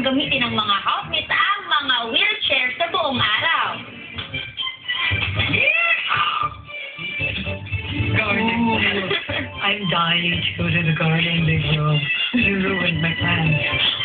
kailangang gamitin ng mga housemates ang mga wheelchair sa buong araw. I'm dying to go to the garden, Big Bro. You ruined my plans.